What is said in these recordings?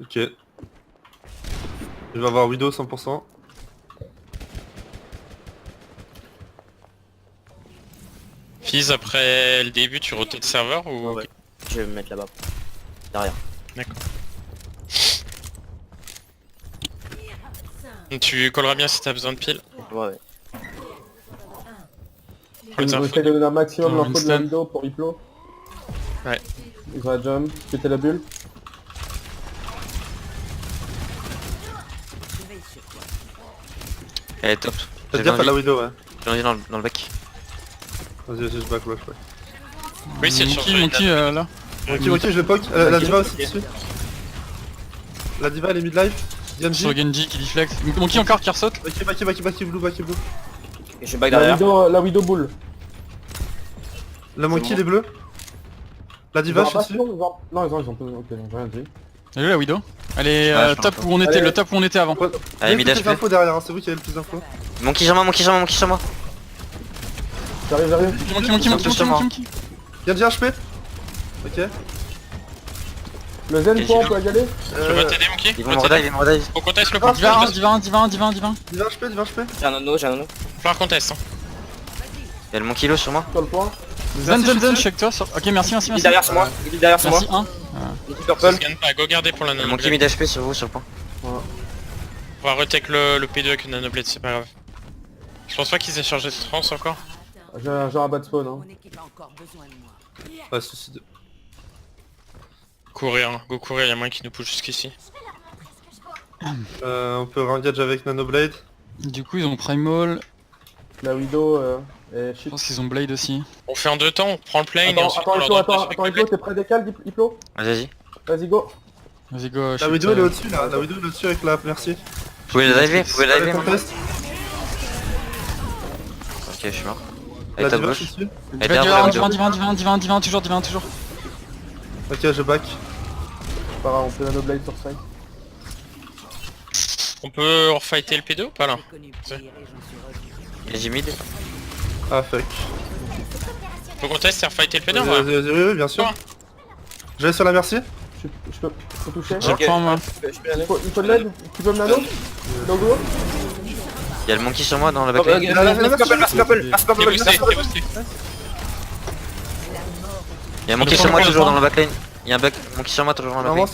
Ok. Il va avoir Widow 100%. Fizz, après le début, tu rotais de serveur ou... Ouais. Je vais me mettre là-bas. Derrière. D'accord. Tu colleras bien si t'as besoin de piles. Ouais. Pour les Ils vont infos. essayer de donner un maximum Dans l'info de la Winston. vidéo pour Hiplo. Ouais. Ils ont la jump, péter la bulle. Elle est top. Faites gaffe à la Widow, ouais. J'ai envie dans le back. Vas-y, je back, ouais. Oui, c'est Monkey, sur Monkey là. Ok, je le poke. La diva aussi dessus. La diva, elle est mid-life. Genji. Sur Genji qui deflect. Monkey encore qui ressaute. Backy blue. Et je back derrière. La Widow bull. La monkey, il est bleu. La diva, je suis dessus. Non, ils ont pas. Ok, j'ai rien dit. Elle est où la Widow? Elle est Ouais, je top pense où on était, Allez. le top où on était avant. Allez, mid plus HP. d'infos derrière, hein, c'est vous qui avez le plus d'infos. Monkey sur moi, monkey sur moi. J'arrive. Monkey. Genji HP. Ok. Le Zen, quoi, on peut y aller? Je vais t'aider, Monkey. Ils vont me redive. Faut qu'on teste le point. Diva 1. Diva HP. J'ai un anneau, Faut falloir qu'on teste. Hein. Il y a le monkey low sur moi. Sur le point. Zen, je check toi. Ok, merci. Il est derrière sur moi. Il est derrière sur moi. Merci 1. Il est Ça purple. se gagne pas, go garder pour la Le monkey nanoblade. mid HP sur vous, sur le point. On va retake le P2 avec une nanoblade, c'est pas grave. Je pense pas qu'ils aient chargé de trans encore. J'ai un rabat de spawn. Hein. Mon équipe a encore besoin de moi. Ouais, suicide. Courir, hein. Go courir, y'a moyen qui nous pousse jusqu'ici. On peut re-engage avec Nanoblade. Du coup, ils ont Primal. La Widow est Je shit. pense qu'ils ont Blade aussi. On fait en deux temps, on prend le plane et ensuite on leur donne Attends, Hiplo, t'es prêt décal, Hiplo? Vas-y. Vas-y, go. Vas-y, go. La Widow, elle est au-dessus là. La Widow, elle est au-dessus avec la merci. Vous pouvez le diver, Allez, contest. Ok, je suis mort. La Elle est top diva, je suis gauche. dessus. Elle est derrière la Widow. Diva, toujours. Ok, je back. Pas grave, on fait Nanoblade sur 5. On peut refighter le P2 ou pas là? J'ai connu pire et j'en suis revenu. J'ai mid. Ah fuck. Faut qu'on teste et refighter le P2 Vas-y, ouais. oui, bien sûr. Ouais. Je vais sur la merci. Je peux toucher? Je reprends moi. Il faut de l'aide? Tu peux me nano? No go? Il y a le monkey sur moi dans la Merci back. purple. T'es boosté, t'es boosté. Il y a un monkey sur moi toujours dans la back lane. Il y a un monkey sur moi toujours dans la Normalement back.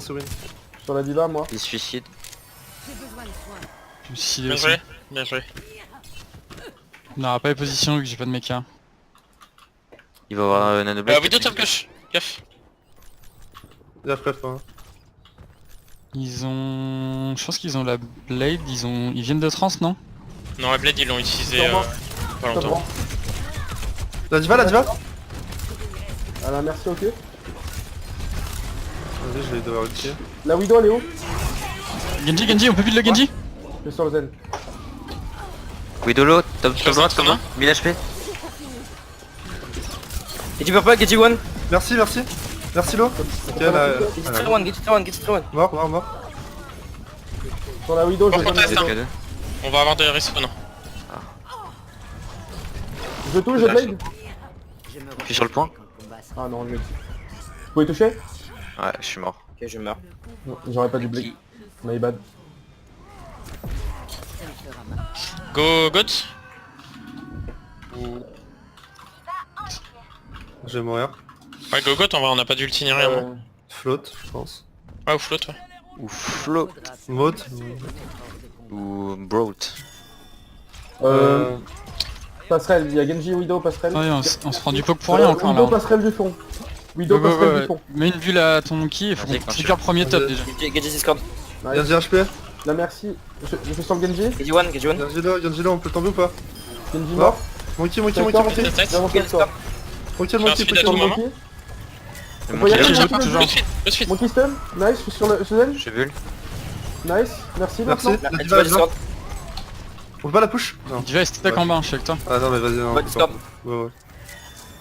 c'est win. Sur la diva, moi. Il se suicide. J'ai besoin de soins. Je me suis Bien aussi. joué, bien joué. Non, pas les positions vu que j'ai pas de mecha. Il va avoir nanoblade. Widow top gauche, gaffe. Bien prêt, hein. Ils ont... Je pense qu'ils ont la Blade, ils viennent de trans, non? Non, la blade ils l'ont utilisé Sur moi. pas Top longtemps. one. La diva. Ah la merci, ok. Vas-y, je vais devoir ulti. La Widow, elle est où? Genji, on peut build le Genji? Je suis sur le Zen. Widow low, top Je droite, sais, comme non. moi. 1000 HP. Get purple, get one. Merci Lo. Ok, là. Get one. Mort. Sur la Widow, Bon, je contest, hein. Ok, On va avoir des respawns. Je touche, je blade. Je me Je suis sur le point. Ah non, le Vous pouvez toucher? Ouais, je suis mort. Ok, je meurs. Non, j'aurais pas dû blade. My bad. Go Goth. Ou... Je vais mourir. Ouais, go Goth, on n'a pas d'ulti ni rien. hein. Float, je pense. Ouais, ou float, ouais. Ou flow. Moat. Ou broad. Passerelle, il y a Genji, Widow, passerelle. Ouais, on se prend du poke pour rien encore Widow, là. passerelle du fond. Widow, passerelle du fond. Mets une bulle à ton monkey, il faut Vas-y, qu'on quand tu récupère le premier top veux. déjà. Get Discord. Nice. Genji HP. La merci. Je fais sur le Genji. Get one. Genji Lo, on peut tomber ou pas? Genji Mort. mort. Monkey. Test, test. J'avance sur toi. Monkey, Je fais un speed à Sur tout le moment. Monkey. Le On peut y monkey aller, low. Monkey, toujours. Le suite. Monkey stun. Nice, je suis sur le Zen. J'ai vu. Nice. Merci. Merci. maintenant. La Get diva, Discord. on peut pas la push? Non. Diva est stack en bas, je suis avec toi. Ah non mais vas-y, non. Ouais, Discord. Ouais.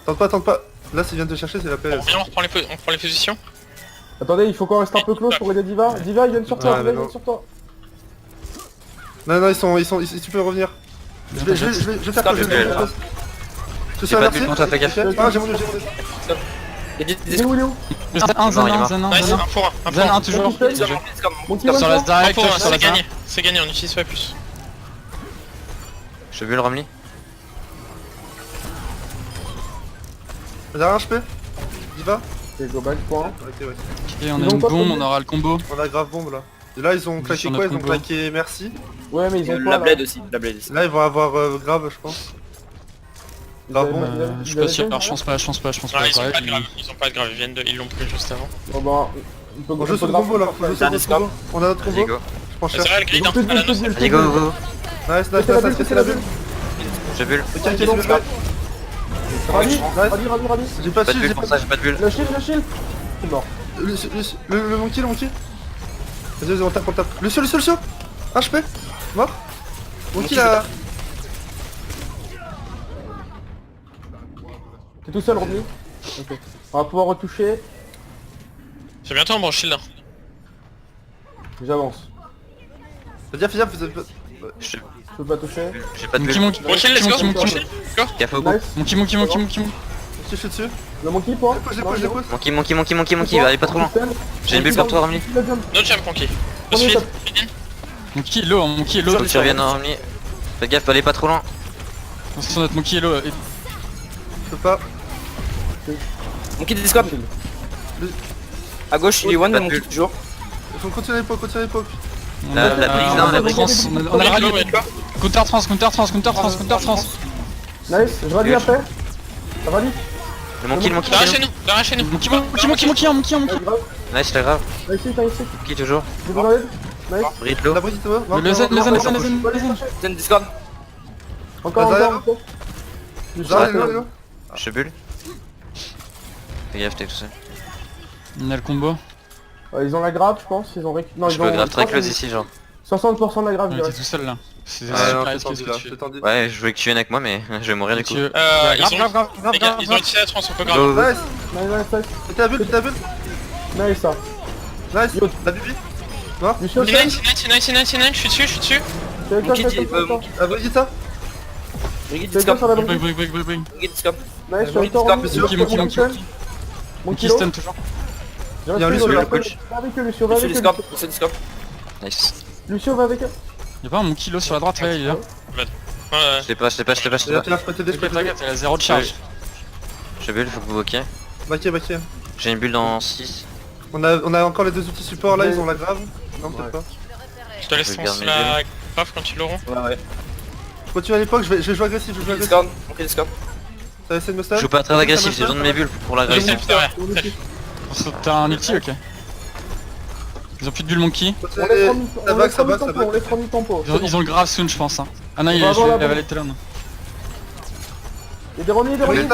Tente pas. Là s'ils viennent te chercher, c'est la paix. On revient, on prend les positions. Attendez, il faut qu'on reste un peu close pour aider Diva. Diva, ils viennent sur toi. Ouais, Diva, mais ils non. viennent sur toi. Non, tu peux revenir. Je vais faire que je vais. Je suis J'ai sur pas la de bulle, merci. toi, fais gaffe. Ah, j'ai mon dieu. Genji Il est disco. où, il est où? Zen 1, Zen 1, Zen 1, Nice, Zen 1. 1 pour 1. 1 Zen pour 1. 1 toujours. Discord. Discord. Monkey Sur One, la toi direct, Pour 1, sur la c'est gagné. direct. C'est gagné, on utilise pas plus. Je bulle Romney. Derrière un HP. Diva. Ok, go back, point. Ok, ouais. Ok, on a Ils ont une pas bombe, combo. on aura le combo. On a grave bombe là. Et là ils ont claqué sur quoi? notre Ils ont combo. claqué merci. Ouais, mais ils ont La quoi là? blade aussi, la blade aussi. Là ils vont avoir grave je pense. Ils avaient- bon, ils avaient- Je ils sais pas avaient si fait, je pense pas, je pense pas, je pense Ah, pas. ils ont Ouais, pas de grave, ils ont pas de grave, ils l'ont pris juste avant. Bon bah, on peut On joue sur le grave combo là, faire on joue ça. sur un notre Discord. combo. On a notre Vas-y combo. go. Je prends C'est cher. vrai, le grid Ils ont en plus de à la bulle, noce. plus de Vas-y go bulle. go go. Nice, Laissez la bulle, c'est la bulle. Je bulle. Ok, c'est le back. Rallye, Nice. rallye. J'ai pas de Pas de shield, bulle j'ai pour pas ça, j'ai pas de bulle. Le shield. C'est mort. le monkey, le monkey. Vas-y, on tape. Lucio. 1 HP. Mort. Monkey là. T'es tout seul, Romney. Ok. On va pouvoir retoucher. C'est bientôt en branche shield. J'avance. Fais gaffe. Je Je peux pas toucher. J'ai pas de Monkey, bulle. monkey, Bon shield, let's go. monkey, Bon monkey, shield, go. Gaffe au bout. Nice. monkey. Je suis dessus. Le monkey, point. Je dépose. Monkey, allez pas trop loin. J'ai une bulle pour toi Romney. No jump, Monkey. Je Premier suis. top. Monkey est low, monkey est low. Faut que tu reviennes Romney. Fais gaffe, allez pas trop loin. Attention, notre monkey est low. Je peux pas. Monkey Discord. À gauche, il est one, Pas de Monkey bulle. toujours. Il faut continuer l'époque. On La a brise, non, la on a brise. trans, on a le rallye. Go, go. Counter trans. Nice, je rallye après. Ça rallye. Le monkey. Derrière chez nous. Monkey. Nice, grave. Nice, c'est grave. Nice, Monkey toujours. Je vous enlève. Nice. Brit low. La brise est mort. Le zen. Zen Discord. Encore. Je Là. Je bulle. Fais gaffe, t'es tout seul. On a le combo. Ils ont la grave, je pense. Ils ont récupéré. Non, Je ils peux ont. grave très close ici, genre. 60% de la grave, On je était dirais. tout seul là. C'est Ah super non, risqué c'est ce tendu que là, tu fais. c'est tendu. Ouais, je voulais que tu viennes avec moi, mais je vais mourir du coup. Tu- Ils ont. grave. Les gars, ils ont utilisé la trans, on peut grave. Go, go. Nice. Nice. Fais ta bulle. Nice, ça. Nice. La bibi. Lucio, C'est 9, je suis dessus. c'est avec toi, Monkey c'est avec toi. La Brigitta. Monkey C'est avec toi sur Discord. la Break. bonne. Monkey Discord. Nice, je suis avec toi, Discord, Romney. monsieur. Monkey. Mon Monkey kilo. stun toujours. Je Bien, reste Lucio, sur la le coach. Va avec eux, Lucio, va Lucio avec eux. Discord. Lucio Discord. Nice. Lucio, va avec eux. Y'a pas un monkey low sur la droite, ouais, il est là. Ouais. Je l'ai pas. Tu vas te péter des T'inquiète, il a 0 de charge. Je bulle, faut que vous bloquiez. Backé. J'ai une bulle dans 6. On a encore les deux outils support là, ils ont la grave. Non, peut-être pas. Je te laisse Je garde lancer mes la grave quand ils l'auront. Ouais. Je continue à l'époque, je vais jouer agressif, Monkey Discord. Monkey Discord. Ça va essayer de me Je stun. joue pas très agressif, j'ai besoin de mes bulles pour la Vas-y, grave. c'est derrière. T'as un ulti, ok. Ils ont plus de bulle monkey. On laisse Romney Ça bug. on laisse Romney tempo. Ils ont le grave soon, je pense. Hein. Ah non, On il va avoir la avait bombe. les talons. Il y a des Romney, des Romney.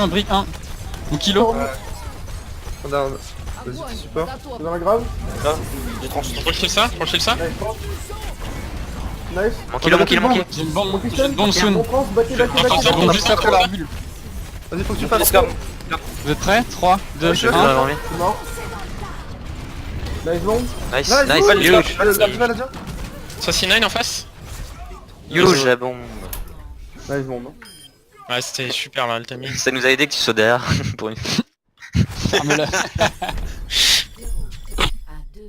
Brick 1. Monkey low. On a les outils support. C'est dans la grave. J'ai tranché. On kill ça. Nice. Monkey. J'ai une bombe, Monkey j'ai une bombe On soon. pense, backé. J'ai une bombe juste après la bulle. Vas-y, faut que tu Monkey fasses. Discord. Vous êtes prêts 3, 2, Je bulle 1. Romney. C'est mort. Nice bomb. Nice, Nice, nice, good. huge. Diva, là, déjà. Ça C9 en face. Huge la bombe. Nice bomb. Ouais, c'était super là, le timing. Ça nous a aidé que tu sois derrière pour une fois. Ferme-le. À 2.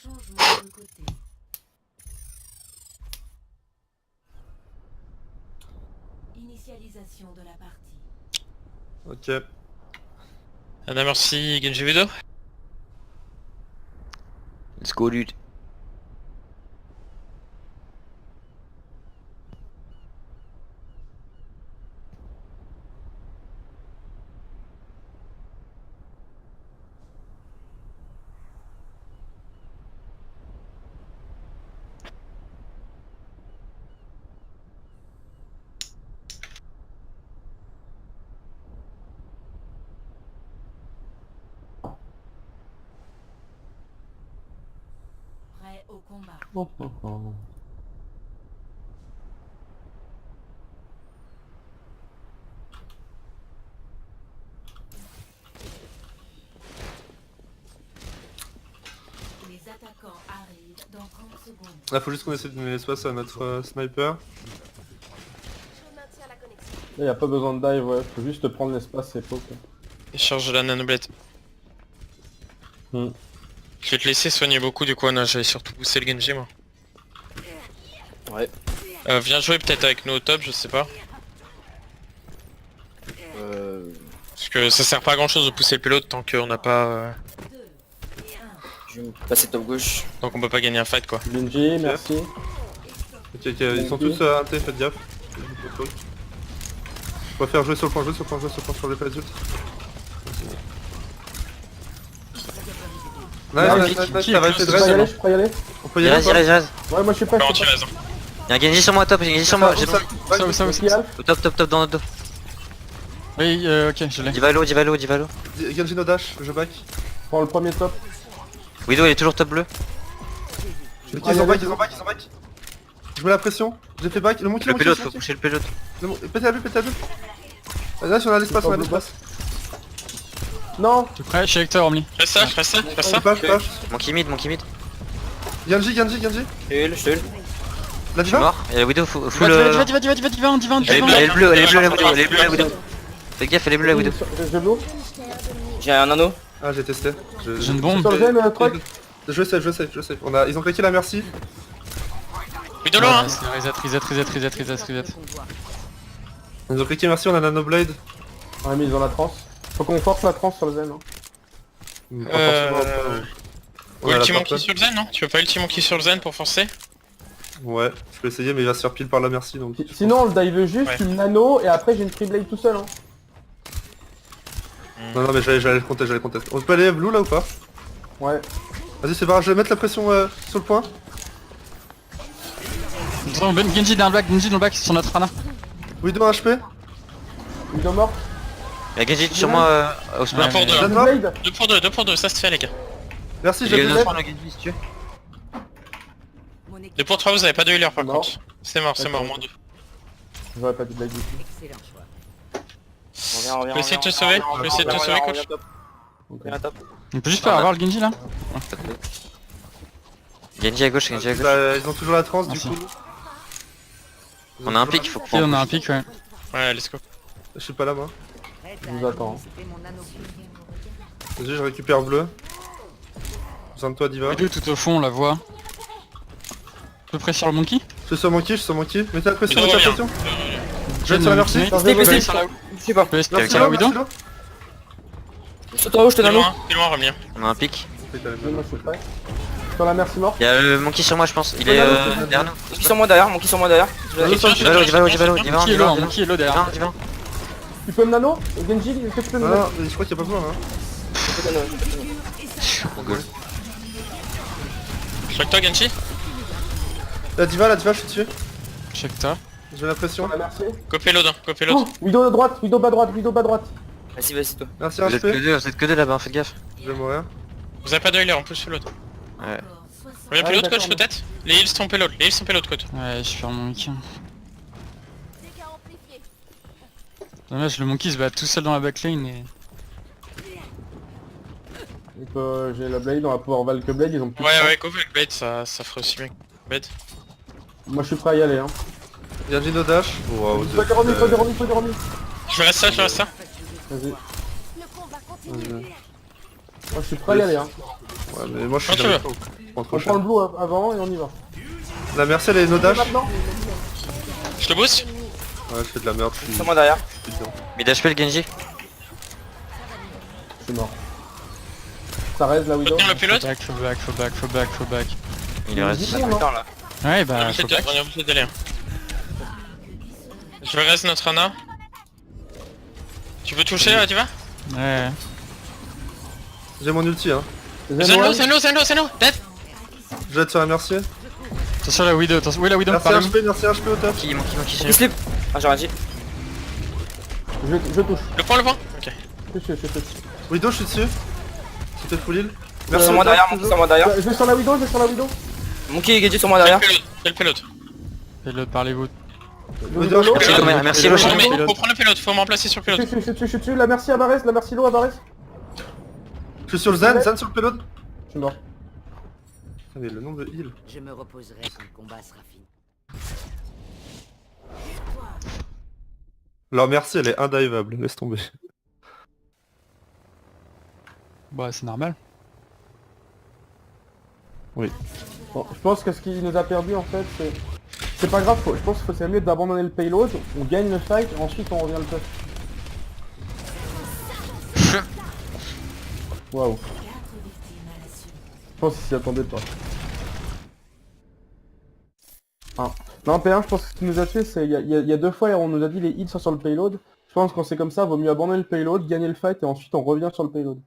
Changement de côté. Initialisation de la partie. Ok. Anna, merci, Genji Widow. Let's go dude. Prêt au combat. Les attaquants arrivent dans 30 secondes. Là, faut juste qu'on essaie de donner l'espace à notre sniper. Là, y a pas besoin de dive, ouais. Faut juste prendre l'espace, c'est faux. Il charge la nanoblade. Hmm. Je vais te laisser soigner beaucoup du coup, Anna, j'allais surtout pousser le Genji moi. Ouais. Viens jouer peut-être avec nous au top, je sais pas. Parce que ça sert pas à grand chose de pousser le pilote tant qu'on n'a pas... Je vais me passer top gauche. Donc on peut pas gagner un fight quoi. Genji, merci. Ok, ils sont tous inté, faites gaffe. On va faire jouer sur le point, jouer sur le point, jouer sur le point, sur les pas adultes. Nice, ça va essayer de Je peux y aller, reste. je peux y aller. On peut y Il aller reste, ou il pas reste, il reste. Ouais, moi je suis prêt, Alors je tu suis restes. Y'a un Genji sur moi top, y'a un Genji sur moi. J'ai Ça, prêt. Ça, Qui Alpha au top, top, top dans notre dos. Oui, ok, je l'ai. Divalo, Divalo, Divalo. Genji no dash, je back. Prends le premier top. Widow il est toujours top bleu. Ok, ils ont back, ils ont back, ils ont back. Je mets la pression, j'ai fait back, le monkey, Le monkey, pilote, faut monkey. pousser le pilote. Pétez la bulle, pétez la bulle. Là, si on a l'espace, on a l'espace. Non. Tu es prêt? Je suis avec toi, Ormli. Reste ça, reste ça, reste ça. Passe, passe. Monkey mid, monkey mid. Genji. Je te heal. La Je suis diva. mort. Et la Widow full. Diva, Elle est bleue, elle est bleue la Widow, elle est bleue la Widow. Fais gaffe, elle est bleue la Widow. J'ai de l'eau. J'ai un anneau. Ah, j'ai testé. J'ai une bombe. Sur le zen, truc. Je safe. Ils ont claqué la merci. Oui de loin hein. Reset. Ils ont claqué merci, on a nanoblade. Ouais, mais ils ont la trans. Faut qu'on force la trans sur le zen. Hein. On a la Ulti monkey purple. sur le zen non? Tu veux pas ulti monkey sur le zen pour forcer? Ouais, je peux essayer, mais il va se faire pile par la merci donc. Sinon, on le dive juste, Ouais. tu le nano, et après j'ai une free blade tout seul. Hein. Non, mais j'allais le contester. On peut aller blue là ou pas? Ouais. Vas-y, c'est pas grave, je vais mettre la pression sur le point. Genji dans le back sur notre Ana. Widow 1 HP. Ils ont mort. Y'a Genji sur moi au Un spot. pour deux. Jeanne mort. Blade. 2 pour 2, ça se fait les gars. Merci, Il j'ai est le le left. le Genji si tu veux. 2 pour 3, vous avez pas de healer par Non. contre. C'est mort, moins 2. J'aurais pas dit blade du tout. On revient. Je vais essayer de te sauver, je vais essayer de te sauver coach. Viens top. On peut juste pas avoir le Genji là? Genji à gauche, Genji à gauche. Ils ont toujours la trans du Merci. coup. On a un pic, faut Ok, prendre. on a un pic, ouais. Ouais, let's go. Je suis pas là moi. Je vous attends. Vas-y, je récupère bleu. Besoin de toi Diva. Les deux tout au fond, on la voit. À peu près sur le monkey? Je suis sur monkey. Mettez la pression, Widow mettez la revient. pression. Je vais être sur la merci. Stay, Je stay, vais stay. sur la Je sais pas. Avec Merci la là, Widow? merci là. Saute en haut, je te T'es nano. loin, Remlien. On a un pic. Moi je suis prêt. Sur la merci mort. Y'a le monkey sur moi je pense. Il est derrière nous. Monkey sur moi derrière, monkey sur moi derrière. Divalo. Monkey est low, hein, Monkey est low derrière. Divin. Tu peux me nano? Genji, est-ce que tu peux me Non, nano? non, mais je crois qu'il y a pas besoin hein. Je crois que toi Genji. La diva, je suis dessus. Check toi. J'ai la pression. Sur la merci. Copé l'autre, Oh, Widow à droite, Widow bas droite, Widow bas droite. Vas-y toi. Merci Vous êtes que HP. deux, vous êtes que deux là-bas, faites gaffe. Je vais mourir. Vous avez pas de healer en plus sur l'autre. Ouais. Reviens Ah, plus l'autre d'accord, coach peut-être? Les heals sont l'autre, coach. Ouais, je perds mon monkey. Dommage, le monkey se bat tout seul dans la backlane et... Donc j'ai la blade, on va pouvoir valk blade, ils ont plus de temps. Ouais, go avec Blade, ça ferait aussi bien. Blade. Moi je suis prêt à y aller hein. Genji no dash. Wow, Faut des remis, faut des remis, faut des remis. Je reste ça. Vas-y. Moi je suis prêt à y aller hein. Ouais, mais moi je suis Quand tu dans le veux. temps. Je prends On trop prend le cher. blue avant et on y va. La merci elle est no dash. Maintenant. Je te boost. Ouais, je fais de la merde, je suis Sur moi derrière. dedans. Mid HP le Genji. Je suis mort. Ça reste la Widow. Retenir le pilote. Faut back. Il reste. Putain là. Ouais, bah, faut On back. est obligé d'aller. Je reste notre Ana. Tu veux toucher là, tu vas? Ouais. J'ai mon ulti hein. Zenlo, dead. Je vais être sur la merci. Attention la Widow, attention. Oui, la Widow, Merci parle-nous. HP au top. Monkey sur Il nous. slip. Ah j'ai rien dit. Je touche. Le point. Ok. Je touche. Widow, je suis dessus. C'était full heal. Monkey sur moi derrière, monkey sur moi derrière. Je vais sur la Widow, Monkey et Genji sur moi derrière. Fais le pilote. Et l'autre, parlez-vous. Widow, je Merci, Lomer, merci, Locher. Non mais faut prendre le pilote, faut me remplacer sur le pilote. Je suis dessus, la merci à Varese, la merci low à Varese. Je suis sur le Zen sur le payload. Je suis mort. Ah, mais le nombre de heal. Je me reposerai quand le combat sera fini. Leur merci elle est indivable, laisse tomber. Bah c'est normal. Bon, je pense que ce qui nous a perdu en fait, c'est... C'est pas grave, je pense que c'est mieux d'abandonner le payload, on gagne le fight, ensuite on revient le push. Waouh. Je pense qu'il s'y attendait pas. Ah. Non, P1, je pense que ce qui nous a tué, c'est... Il y a 2 fois, on nous a dit les hits sont sur le payload. Je pense que quand c'est comme ça, vaut mieux abandonner le payload, gagner le fight, et ensuite on revient sur le payload.